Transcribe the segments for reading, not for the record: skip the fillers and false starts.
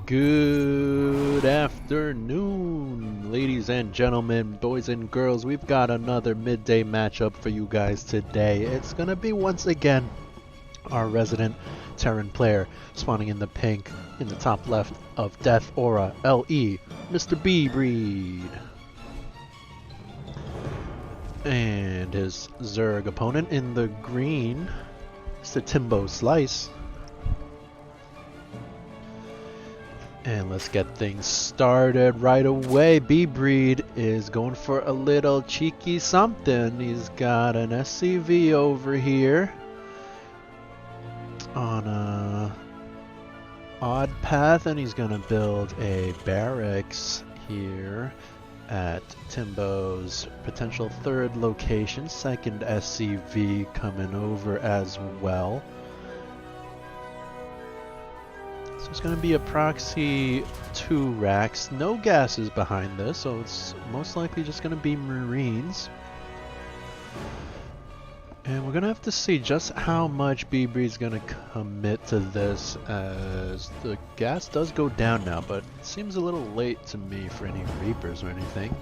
Good afternoon, ladies and gentlemen, boys and girls. We've got another midday matchup for you guys today. It's gonna be once again our resident Terran player spawning in the pink in the top left of Death Aura LE, Mr. bbreed. And his Zerg opponent in the green, Mr. timbooooo. And let's get things started right away. bbreed is going for a little cheeky something. He's got an SCV over here on a odd path, and he's gonna build a barracks here at Timbo's potential third location. Second SCV coming over as well. So it's going to be a proxy 2 racks. No gases behind this, so it's most likely just going to be Marines. And we're going to have to see just how much bbreed's going to commit to this, as the gas does go down now, but it seems a little late to me for any Reapers or anything.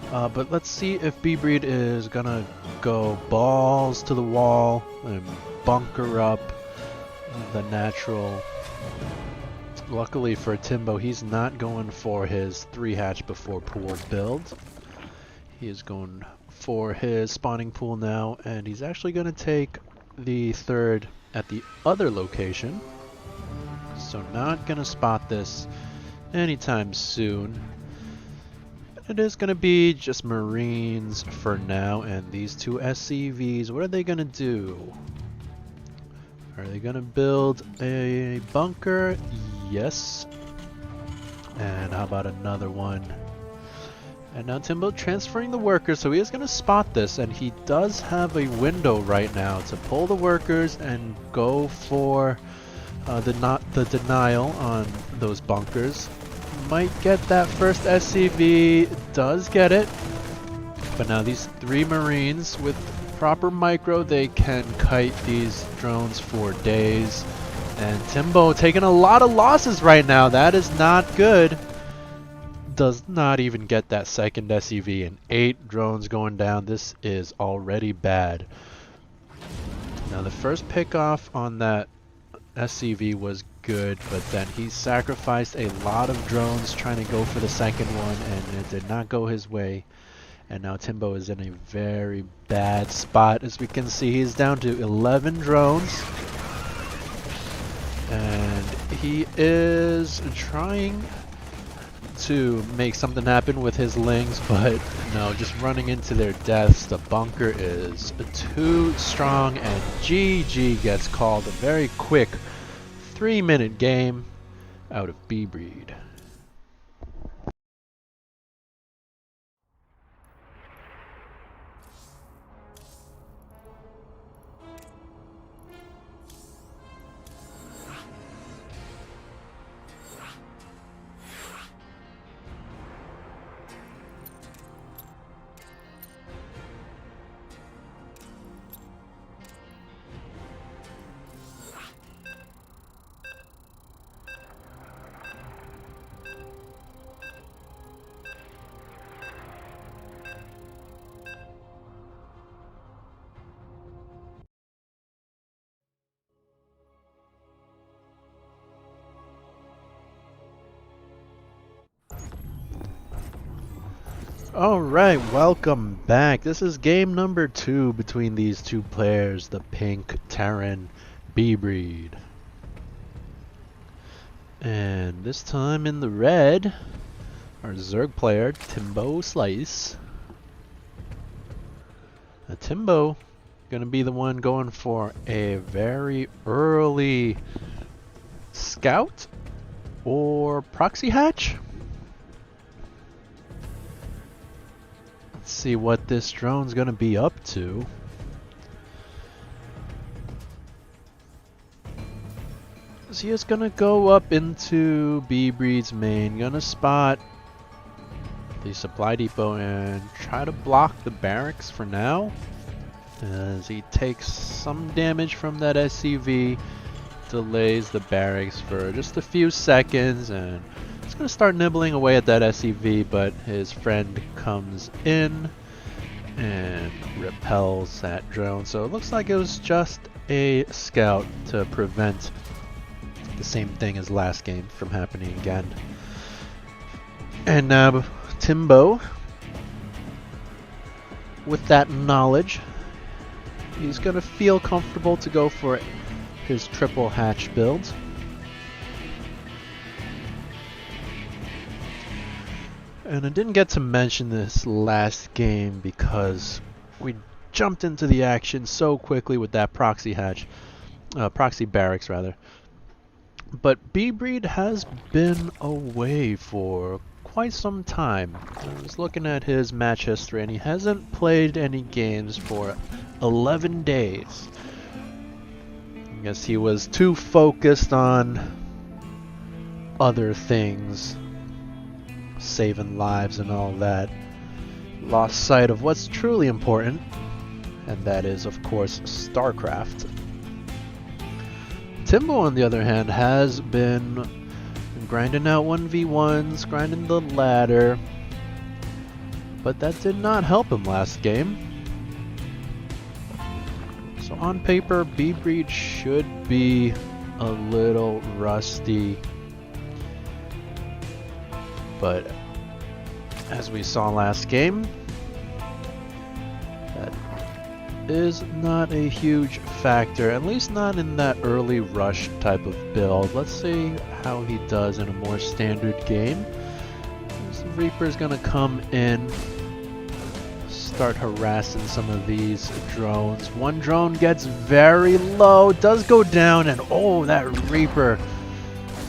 But let's see if bbreed is going to go balls to the wall and bunker up the natural. Luckily for Timbo, he's not going for his 3 hatch before pool build. He is going for his spawning pool now, and he's actually going to take the third at the other location. So not going to spot this anytime soon. It is going to be just Marines for now, and these 2 SCVs, what are they going to do? Are they gonna build a bunker? Yes. And how about another one? And now Timbo transferring the workers, so he is gonna spot this, and he does have a window right now to pull the workers and go for the denial on those bunkers. Might get that first SCV, does get it. But now these 3 Marines with proper micro, they can kite these drones for days. And Timbo taking a lot of losses right now. That is not good. Does not even get that second SCV, and 8 drones going down. This is already bad. Now the first pickoff on that SCV was good, but then he sacrificed a lot of drones trying to go for the second one, and it did not go his way. And now Timbo is in a very bad spot. As we can see, he's down to 11 drones. And he is trying to make something happen with his lings, but no, just running into their deaths. The bunker is too strong, and GG gets called. A very quick 3-minute game out of bbreed. Alright, welcome back. This is game number 2 between these 2 players, the pink Terran bbreed. And this time in the red, our Zerg player, timbooooo. Now Timbo gonna be the one going for a very early scout or proxy hatch. Let's see what this drone's gonna be up to. So he is gonna go up into bbreed's main, gonna spot the supply depot and try to block the barracks for now. as he takes some damage from that SCV delays the barracks for just a few seconds, and he's going to start nibbling away at that SCV, but his friend comes in and repels that drone. So it looks like it was just a scout to prevent the same thing as last game from happening again. And now Timbo, with that knowledge, he's going to feel comfortable to go for his triple hatch build. And I didn't get to mention this last game because we jumped into the action so quickly with that proxy hatch, proxy barracks rather. But bbreed has been away for quite some time. I was looking at his match history and he hasn't played any games for 11 days. I guess he was too focused on other things, saving lives and all that. Lost sight of what's truly important, and that is, of course, StarCraft. Timbo, on the other hand, has been grinding out 1v1s, grinding the ladder, but that did not help him last game. So on paper, bbreed should be a little rusty, but as we saw last game, that is not a huge factor, at least not in that early rush type of build. Let's see how he does in a more standard game. This Reaper's gonna come in, start harassing some of these drones. One drone gets very low, does go down, and oh, that Reaper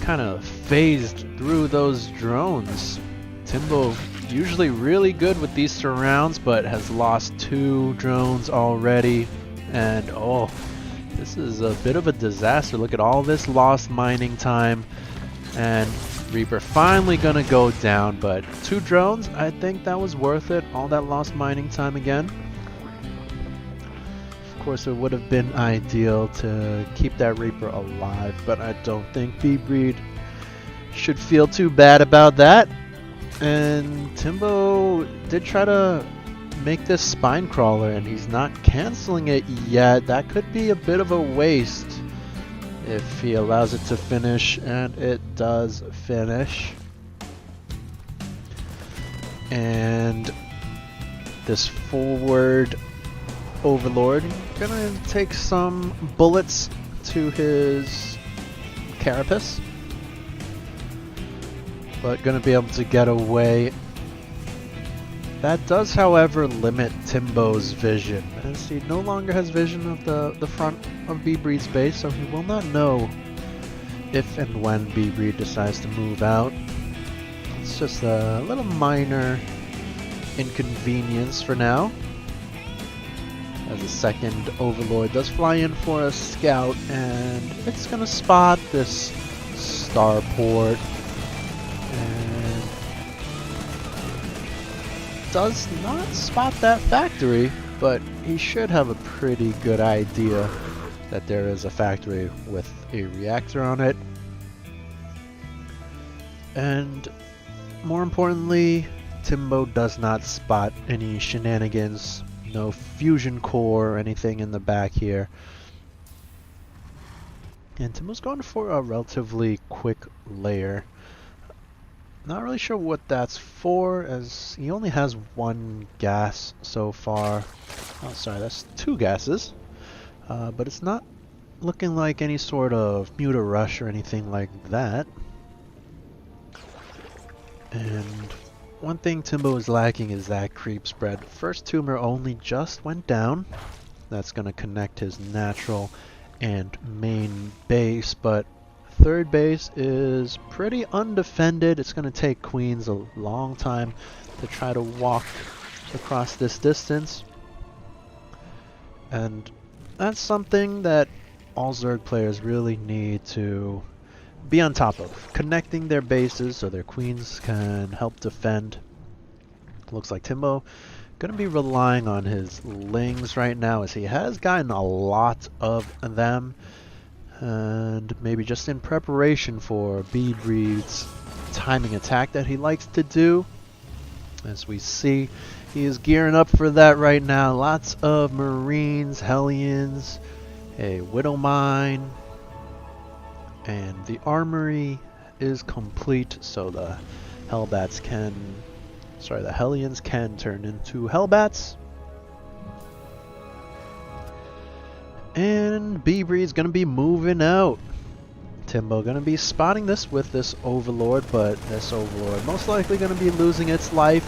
kind of phased through those drones. Timbo usually really good with these surrounds, but has lost 2 drones already, and oh, this is a bit of a disaster. Look at all this lost mining time, and Reaper finally gonna go down, but 2 drones, I think that was worth it, all that lost mining time again. Of course, it would have been ideal to keep that Reaper alive, but I don't think bbreed should feel too bad about that. And Timbo did try to make this spine crawler, and he's not canceling it yet. That could be a bit of a waste if he allows it to finish, and it does finish. And this forward overlord gonna take some bullets to his carapace, but gonna be able to get away. That does, however, limit Timbo's vision, as he no longer has vision of the front of bbreed's base, so he will not know if and when bbreed decides to move out. It's just a little minor inconvenience for now, as a second overlord does fly in for a scout, and it's gonna spot this starport and does not spot that factory, but he should have a pretty good idea that there is a factory with a reactor on it. And more importantly, Timbo does not spot any shenanigans, no fusion core or anything in the back here. And Timbo's going for a relatively quick layer. Not really sure what that's for, as he only has 1 gas so far. Oh, sorry, that's 2 gases. But it's not looking like any sort of muta rush or anything like that. And one thing Timbo is lacking is that creep spread. First tumor only just went down. That's going to connect his natural and main base, but third base is pretty undefended. It's going to take Queens a long time to try to walk across this distance. And that's something that all Zerg players really need to be on top of. Connecting their bases so their Queens can help defend. Looks like Timbo going to be relying on his Lings right now, as he has gotten a lot of them. And maybe just in preparation for bbreed's timing attack that he likes to do. As we see, he is gearing up for that right now. Lots of Marines, Hellions, a Widow Mine, and the armory is complete, so the Hellbats can, the Hellions can turn into Hellbats. And bbreed's gonna be moving out. Timbo gonna be spotting this with this Overlord, but this Overlord most likely gonna be losing its life.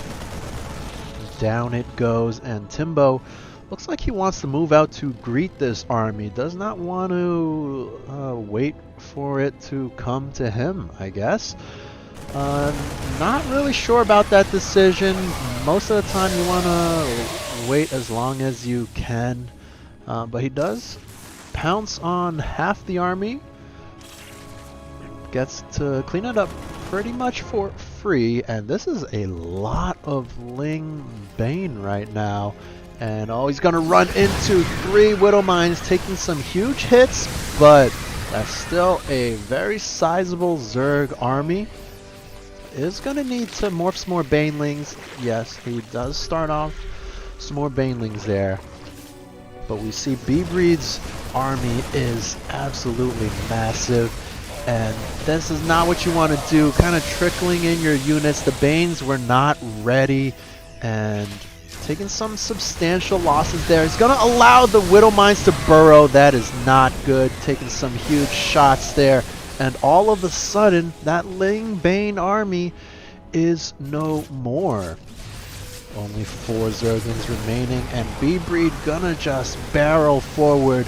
Down it goes, and Timbo looks like he wants to move out to greet this army. Does not want to wait for it to come to him, I guess. Not really sure about that decision. Most of the time you want to wait as long as you can. But he does pounce on half the army. Gets to clean it up pretty much for free. And this is a lot of Ling Bane right now. And oh, he's going to run into 3 Widow Mines, taking some huge hits. But that's still a very sizable Zerg army. Is going to need to morph some more Banelings. Yes, he does start off some more Banelings there. But we see bbreed's army is absolutely massive, and this is not what you want to do. Kind of trickling in your units. The Banes were not ready, and taking some substantial losses there. He's going to allow the Widow Mines to burrow. That is not good. Taking some huge shots there, and all of a sudden, that Ling Bane army is no more. Only 4 Zerglings remaining, and bbreed gonna just barrel forward,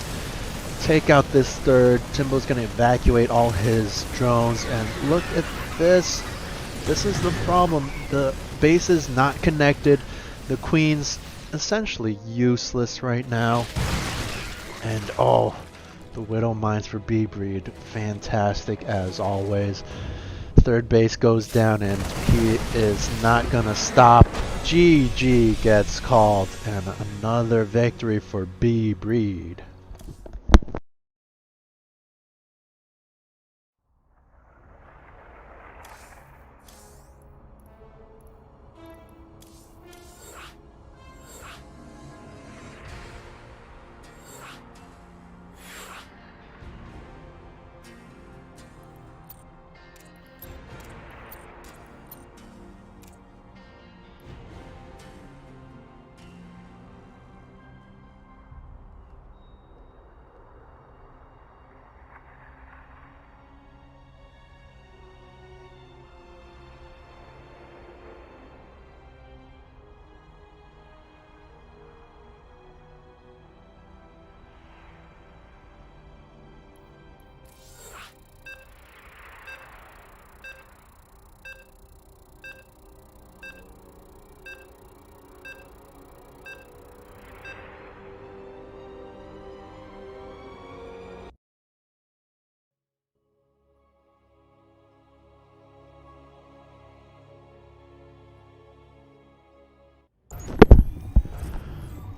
take out this third. Timbo's gonna evacuate all his drones, and look at this. This is the problem. The base is not connected. The Queen's essentially useless right now. And oh, the Widow Mines for bbreed, fantastic as always. Third base goes down, and he is not gonna stop. GG gets called, and another victory for bbreed.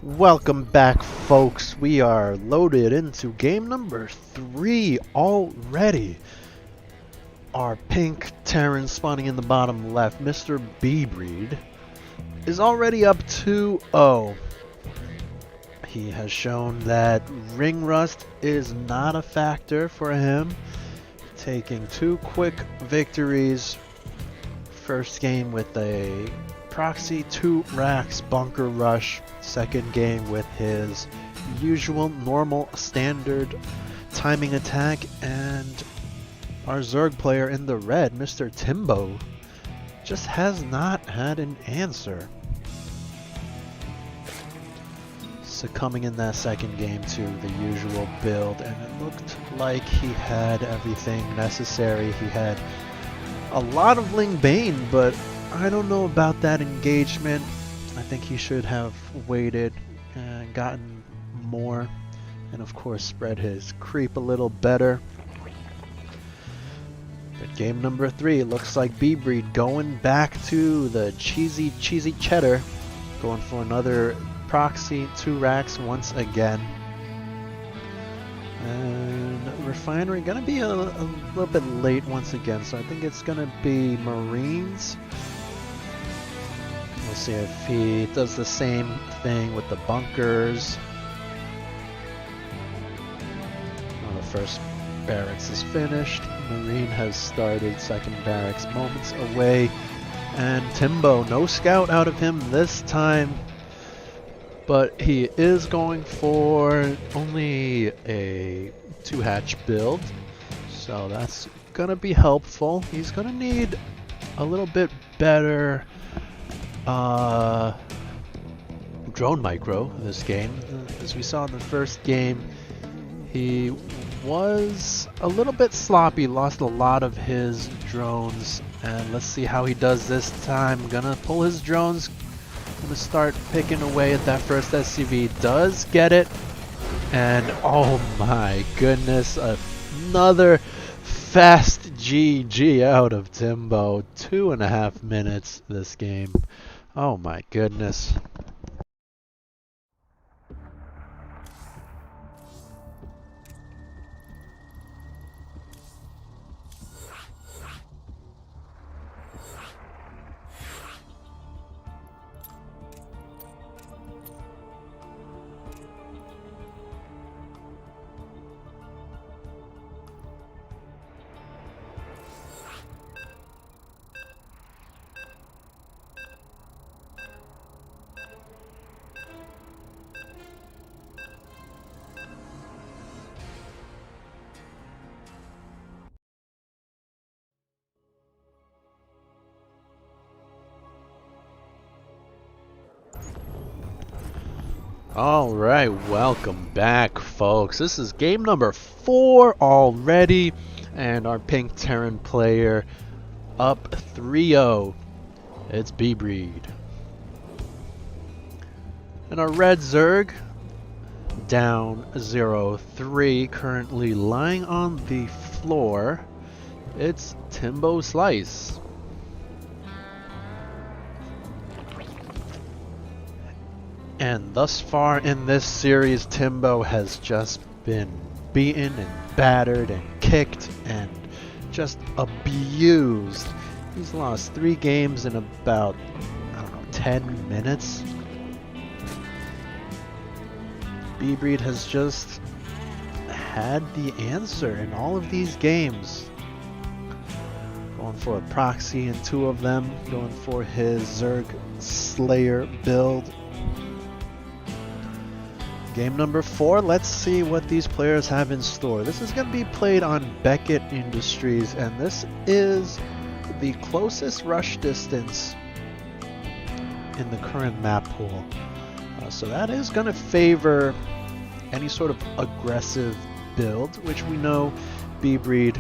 Welcome back, folks. We are loaded into game number 3 already. Our pink Terran spawning in the bottom left, Mr. bbreed, is already up 2-0. He has shown that ring rust is not a factor for him, taking 2 quick victories. First game with a proxy 2 racks bunker rush. Second game with his usual normal standard timing attack, and our Zerg player in the red, Mr. Timbo, just has not had an answer. Succumbing in that second game to the usual build, and it looked like he had everything necessary. He had a lot of Ling Bane, but I don't know about that engagement. I think he should have waited and gotten more, and of course spread his creep a little better. But game number 3 looks like bbreed going back to the cheesy cheddar, going for another proxy 2 racks once again. And refinery. Gonna be a little bit late once again, so I think it's gonna be Marines. We'll see if he does the same thing with the bunkers. Well, the first barracks is finished. Marine has started second barracks moments away. And Timbo, no scout out of him this time. But he is going for only a 2-hatch build. So that's gonna be helpful. He's gonna need a little bit better drone micro this game. As we saw in the first game, he was a little bit sloppy, lost a lot of his drones, and let's see how he does this time. Gonna pull his drones, gonna start picking away at that first SCV, does get it, and oh my goodness, another fast GG out of Timbo. 2.5 minutes this game. Oh my goodness. Alright, welcome back folks. This is game number 4 already, and our pink Terran player up 3-0. It's bbreed. And our red Zerg down 0-3, currently lying on the floor. It's Timbo Slice. And thus far in this series, Timbo has just been beaten and battered and kicked and just abused. He's lost 3 games in about, I don't know, 10 minutes. bbreed has just had the answer in all of these games. Going for a proxy in 2 of them, going for his Zerg Slayer build. Game number 4, let's see what these players have in store. This is going to be played on Beckett Industries, and this is the closest rush distance in the current map pool. So that is going to favor any sort of aggressive build, which we know bbreed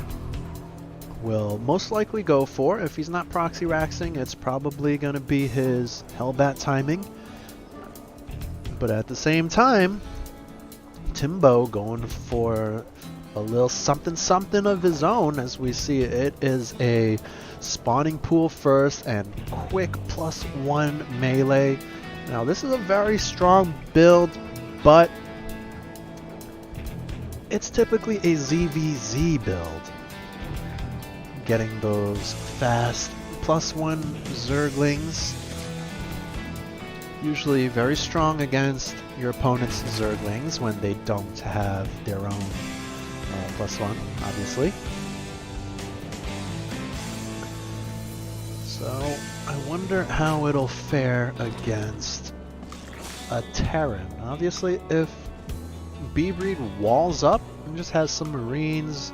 will most likely go for. If he's not proxy raxing, it's probably going to be his Hellbat timing. But at the same time, Timbo going for a little something something of his own. As we see, it is a spawning pool first and quick +1 melee. Now this is a very strong build, but it's typically a ZVZ build. Getting those fast +1 Zerglings. Usually very strong against your opponent's Zerglings when they don't have their own +1, obviously. So I wonder how it'll fare against a Terran. Obviously, if bbreed walls up and just has some Marines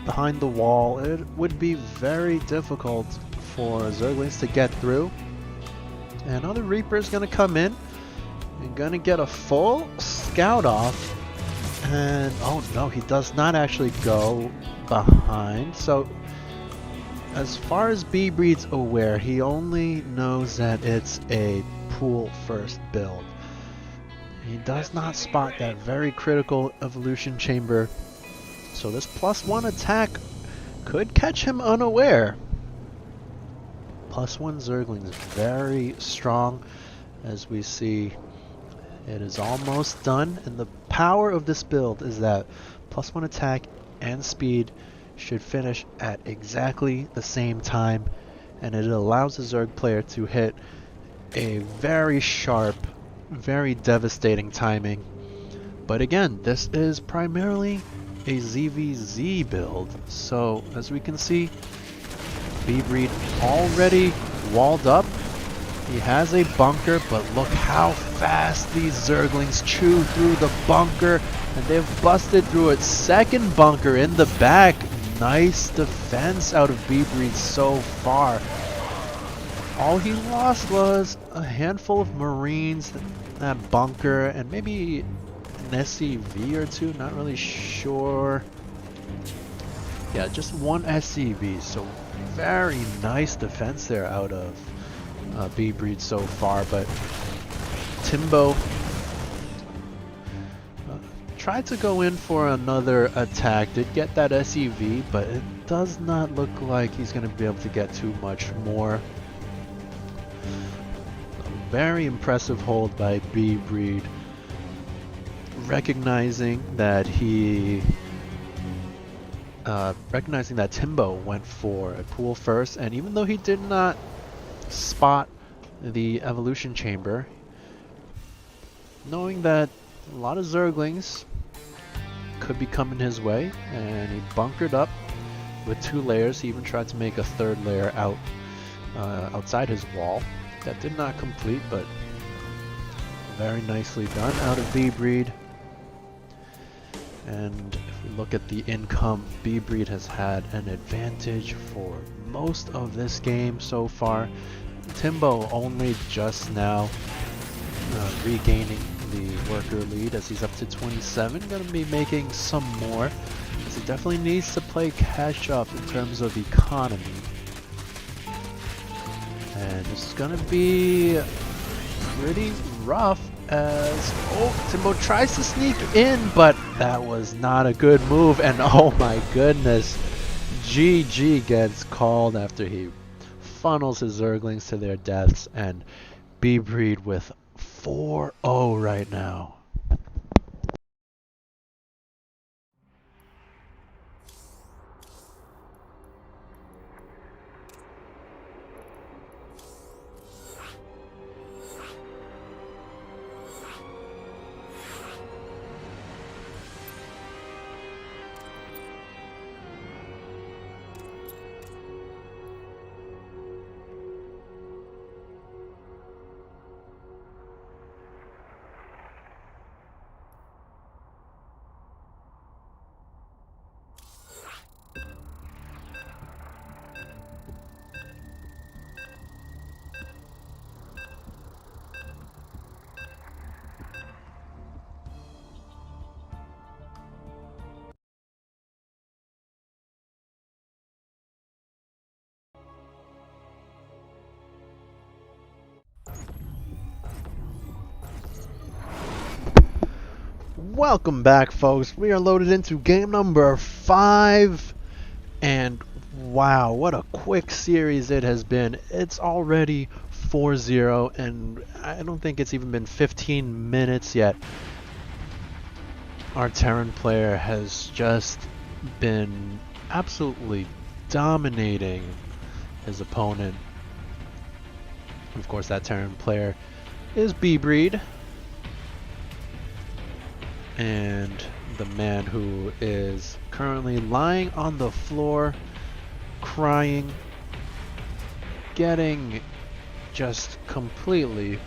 behind the wall, it would be very difficult for Zerglings to get through. And other Reaper's gonna come in and gonna get a full scout off. And oh no, he does not actually go behind. So as far as bbreed's aware, he only knows that it's a pool first build. He does not spot that very critical evolution chamber. So this +1 attack could catch him unaware. +1 Zerglings very strong, as we see it is almost done, and the power of this build is that +1 attack and speed should finish at exactly the same time, and it allows the Zerg player to hit a very sharp, very devastating timing. But again, this is primarily a ZVZ build, so as we can see, bbreed already walled up. He has a bunker, but look how fast these Zerglings chew through the bunker, and they've busted through its second bunker in the back. Nice defense out of bbreed so far. All he lost was a handful of Marines, that bunker, and maybe an SCV or two, not really sure. Yeah, just one SCV, so very nice defense there out of bbreed so far, but Timbo tried to go in for another attack, did get that SCV, but it does not look like he's going to be able to get too much more. A very impressive hold by bbreed, recognizing that Timbo went for a pool first, and even though he did not spot the evolution chamber, knowing that a lot of Zerglings could be coming his way, and he bunkered up with 2 layers. He even tried to make a 3rd layer outside his wall. That did not complete, but very nicely done out of bbreed. And if we look at the income, bbreed has had an advantage for most of this game so far. Timbo only just now regaining the worker lead as he's up to 27. Going to be making some more, as he definitely needs to play catch up in terms of economy. And this is going to be pretty rough as Timbo tries to sneak in, but that was not a good move, and oh my goodness, GG gets called after he funnels his Zerglings to their deaths, and bbreed with 4-0 right now. Welcome back, folks. We are loaded into game number 5, and wow, what a quick series it has been. It's already 4-0, and I don't think it's even been 15 minutes yet. Our Terran player has just been absolutely dominating his opponent. Of course, that Terran player is bbreed, and the man who is currently lying on the floor crying, getting just completely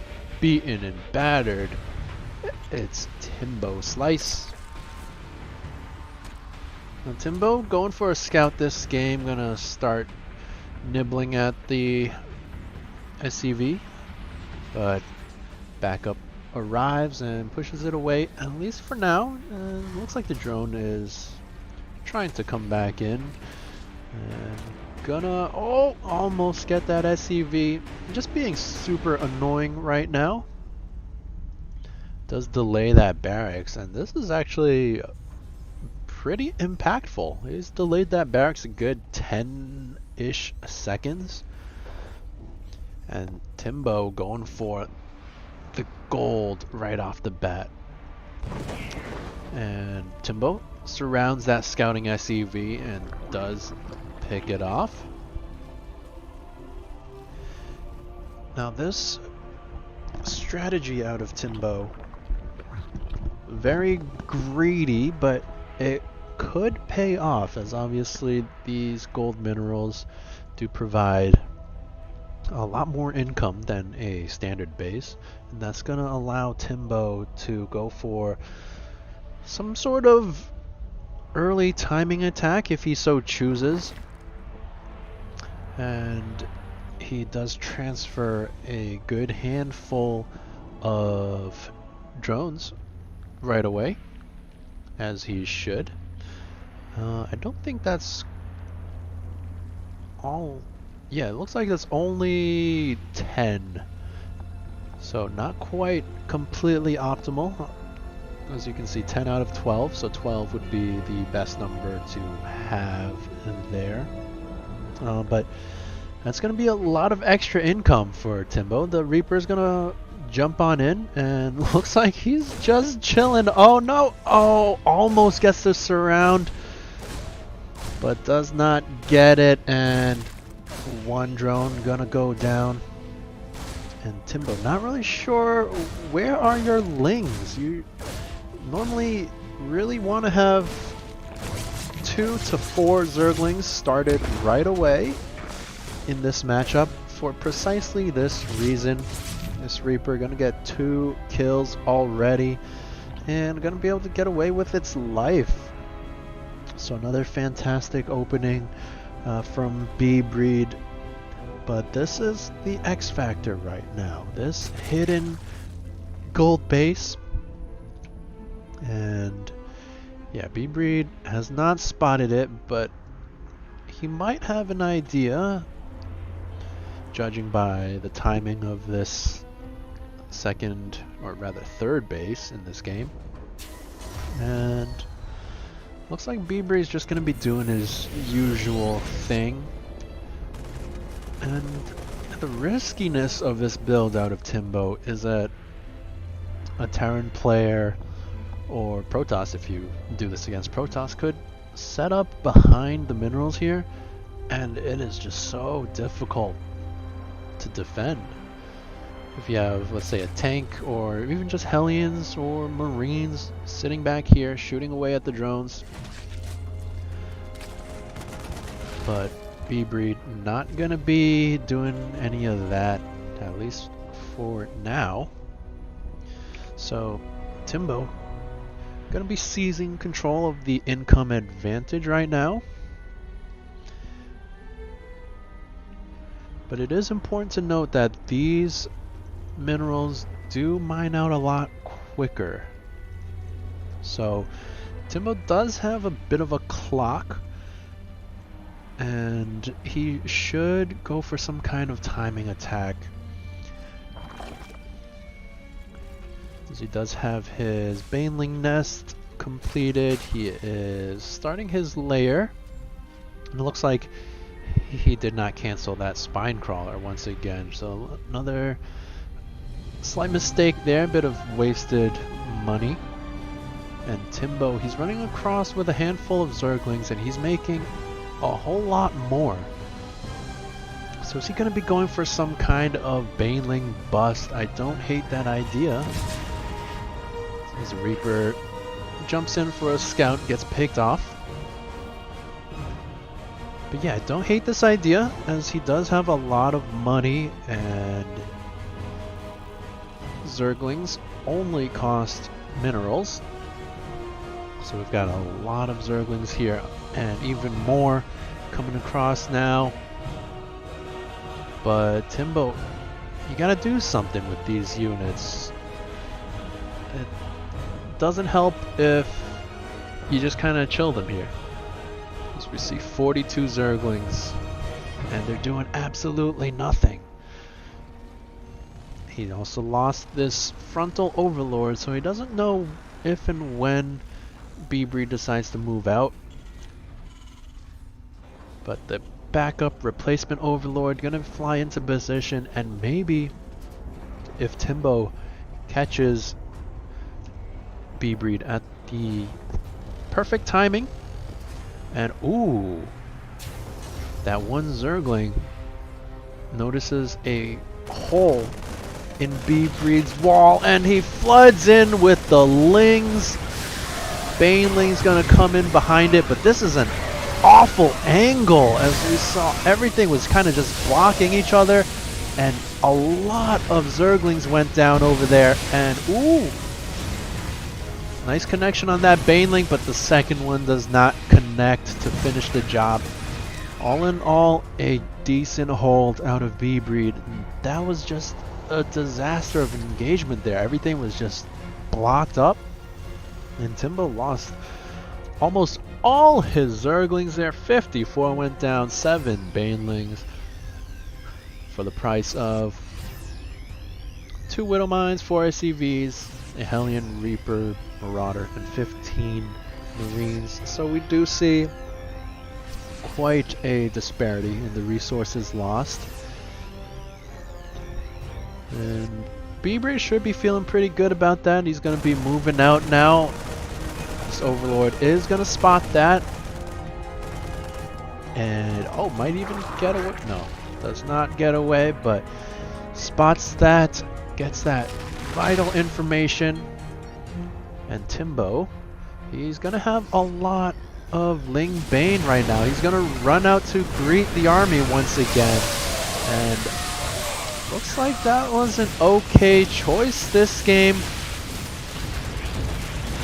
beaten and battered, it's Timbo Slice. Now Timbo going for a scout this game, gonna start nibbling at the SCV, but backup arrives and pushes it away, at least for now. Looks like the drone is trying to come back in, and gonna almost get that SCV. Just being super annoying right now. Does delay that barracks, and this is actually pretty impactful. He's delayed that barracks a good 10-ish seconds, and Timbo going for the gold right off the bat. And Timbo surrounds that scouting SUV and does pick it off. Now this strategy out of Timbo, very greedy, but it could pay off, as obviously these gold minerals do provide a lot more income than a standard base, and that's going to allow Timbo to go for some sort of early timing attack if he so chooses. And he does transfer a good handful of drones right away, as he should. I don't think that's all. Yeah, it looks like that's only 10. So not quite completely optimal. As you can see, 10 out of 12. So 12 would be the best number to have in there. But that's going to be a lot of extra income for Timbo. The Reaper's going to jump on in, and looks like he's just chilling. Oh no! Oh, almost gets the surround, but does not get it, and one drone gonna go down. And Timbo, not really sure where are your lings. You normally really want to have 2 to 4 Zerglings started right away in this matchup for precisely this reason. This Reaper gonna get 2 kills already and gonna be able to get away with its life. So another fantastic opening from bbreed, but this is the X factor right now, this hidden gold base. And yeah, bbreed has not spotted it, but he might have an idea, judging by the timing of this second, or rather third base in this game. And looks like bbreed is just going to be doing his usual thing. And the riskiness of this build out of Timbo is that a Terran player, or Protoss if you do this against Protoss, could set up behind the minerals here, and it is just so difficult to defend. If you have, let's say, a tank, or even just Hellions or Marines sitting back here shooting away at the drones. But bbreed not gonna be doing any of that, at least for now. So Timbo gonna be seizing control of the income advantage right now. But it is important to note that these minerals do mine out a lot quicker. So Timbo does have a bit of a clock, and he should go for some kind of timing attack, as he does have his Baneling nest completed. He is starting his lair, and it looks like he did not cancel that spine crawler once again, so another slight mistake there, a bit of wasted money. And Timbo, he's running across with a handful of Zerglings, and he's making a whole lot more. So is he going to be going for some kind of Baneling bust? I don't hate that idea. His Reaper jumps in for a scout, gets picked off. But yeah, I don't hate this idea, as he does have a lot of money, and Zerglings only cost minerals. So we've got a lot of Zerglings here, and even more coming across now. But Timbo, you gotta do something with these units. It doesn't help if you just kind of chill them here. As we see 42 Zerglings, and they're doing absolutely nothing. He also lost this frontal overlord, so he doesn't know if and when bbreed decides to move out. But the backup replacement overlord gonna fly into position, and maybe if Timbo catches bbreed at the perfect timing. And ooh, that one Zergling notices a hole in bbreed's wall, and he floods in with the lings. Baneling's gonna come in behind it, but this is an awful angle. As we saw, everything was kind of just blocking each other, and a lot of Zerglings went down over there. And ooh, nice connection on that Baneling, but the second one does not connect to finish the job. All in all, a decent hold out of bbreed. That was just a disaster of engagement there. Everything was just blocked up, and Timbo lost almost all his Zerglings there. 54 went down, 7 Banelings for the price of 2 Widow Mines, 4 SCVs, a Hellion Reaper Marauder, and 15 Marines. So we do see quite a disparity in the resources lost. And bbreed should be feeling pretty good about that. He's going to be moving out now. This Overlord is going to spot that. And, oh, might even get away. No, does not get away, but spots that, gets that vital information. And Timbo, he's going to have a lot of Ling Bane right now. He's going to run out to greet the army once again. And looks like that was an okay choice this game.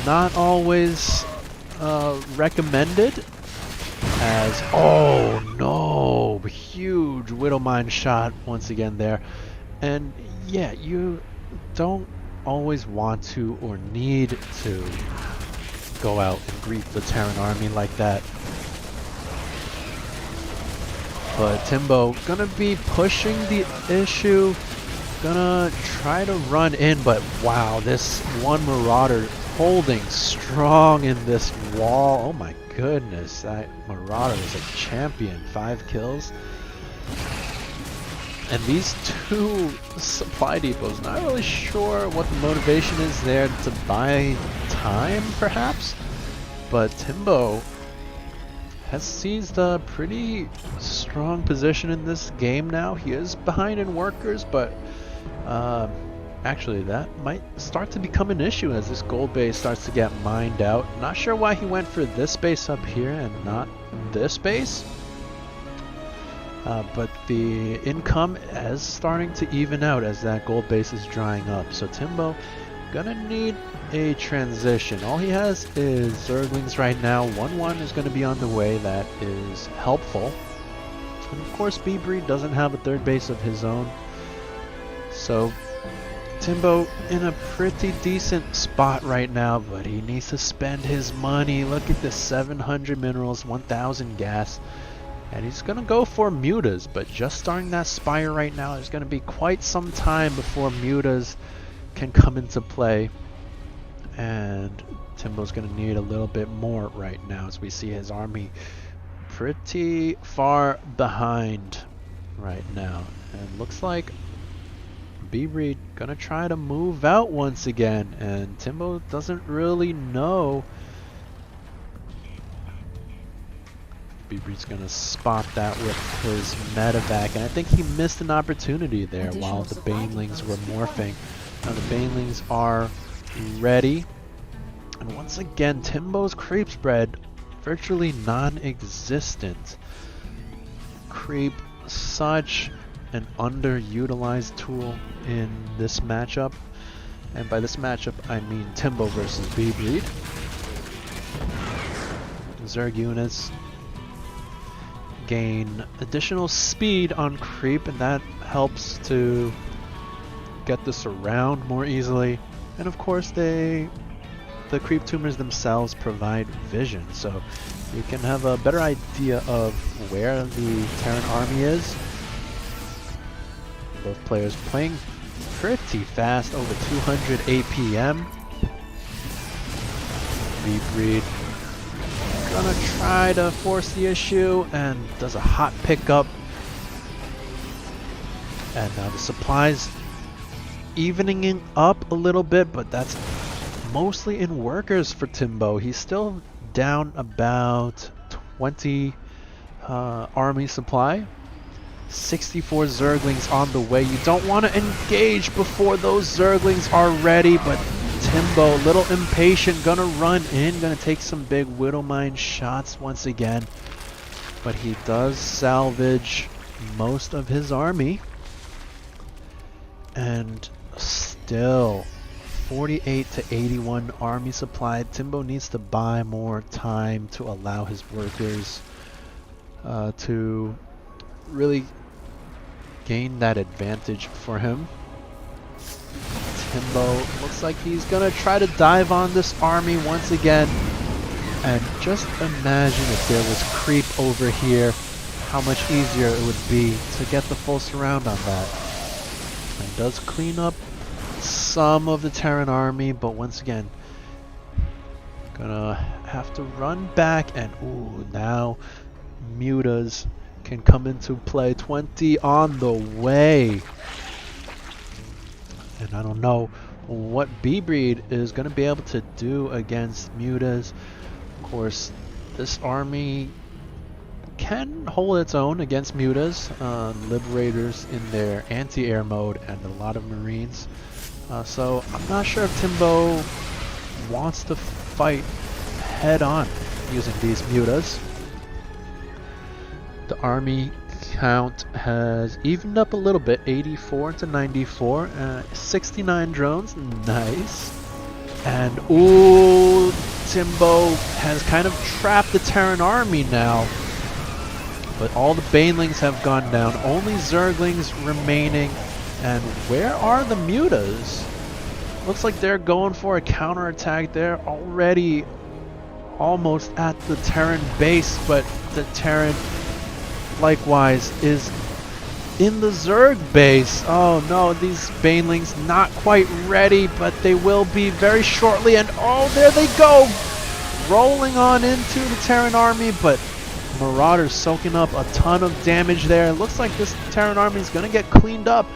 Not always recommended. As, oh no, huge Widowmine shot once again there. And yeah, you don't always want to or need to go out and greet the Terran army like that. But Timbo gonna be pushing the issue, gonna try to run in, but wow, this one Marauder holding strong in this wall. Oh my goodness, that Marauder is a champion. 5 kills. And these 2 supply depots, not really sure what the motivation is there to buy time, perhaps? But Timbo has seized a pretty strong position in this game now. He is behind in workers, but actually that might start to become an issue as this gold base starts to get mined out. Not sure why he went for this base up here and not this base. But the income is starting to even out as that gold base is drying up. So Timbo gonna need a transition. All he has is Zerglings right now. 1-1 is going to be on the way. That is helpful. And of course bbreed doesn't have a third base of his own. So Timbo in a pretty decent spot right now, but he needs to spend his money. Look at this, 700 minerals, 1000 gas. And he's going to go for mutas, but just starting that spire right now, there's going to be quite some time before mutas can come into play. And Timbo's going to need a little bit more right now as we see his army pretty far behind right now. And looks like bbreed going to try to move out once again, and Timbo doesn't really know. bbreed's going to spot that with his medevac, and I think he missed an opportunity there while the Banelings were morphing. Now the Banelings are ready, and once again Timbo's creep spread virtually non-existent. Creep, such an underutilized tool in this matchup, and by this matchup I mean Timbo versus bbreed. Zerg units gain additional speed on creep, and that helps to get this around more easily. And of course the creep tumors themselves provide vision, so you can have a better idea of where the Terran army is. Both players playing pretty fast, over 200 APM. bbreed gonna try to force the issue and does a hot pickup. And now the supplies evening it up a little bit, but that's mostly in workers for Timbo. He's still down about 20 army supply. 64 Zerglings on the way. You don't want to engage before those Zerglings are ready, but Timbo, a little impatient, gonna run in, gonna take some big Widowmine shots once again. But he does salvage most of his army. And still 48 to 81 army supply. Timbo needs to buy more time to allow his workers to really gain that advantage for him. Timbo looks like he's gonna try to dive on this army once again. And just imagine if there was creep over here, how much easier it would be to get the full surround on that. And does clean up some of the Terran army, but once again, gonna have to run back. And ooh, now mutas can come into play. 20 on the way. And I don't know what bbreed is going to be able to do against mutas. Of course, this army can hold its own against mutas, liberators in their anti-air mode, and a lot of marines. So I'm not sure if Timbo wants to fight head on using these mutas. The army count has evened up a little bit, 84 to 94, 69 drones, nice. And ooh, Timbo has kind of trapped the Terran army now. But all the banelings have gone down, only Zerglings remaining. And where are the mutas? Looks like they're going for a counterattack. They're already almost at the Terran base, but the Terran likewise is in the Zerg base. Oh no, these banelings not quite ready, but they will be very shortly. And oh, there they go, rolling on into the Terran army, but Marauders soaking up a ton of damage there. It looks like this Terran army is going to get cleaned up,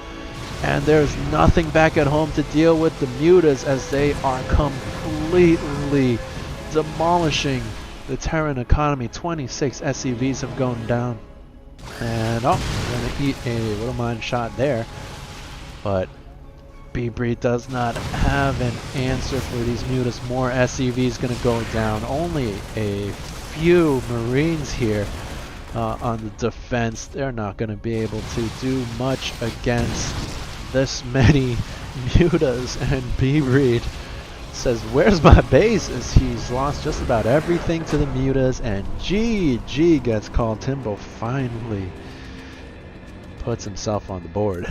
and there's nothing back at home to deal with the mutas as they are completely demolishing the Terran economy. 26 SCVs have gone down. And oh, gonna eat a Widowmine shot there. But bbreed does not have an answer for these mutas. More SCVs gonna go down. Only a few Marines here on the defense. They're not gonna be able to do much against this many mutas. And bbreed says, "Where's my base?" as he's lost just about everything to the mutas, and GG gets called. Timbo finally puts himself on the board.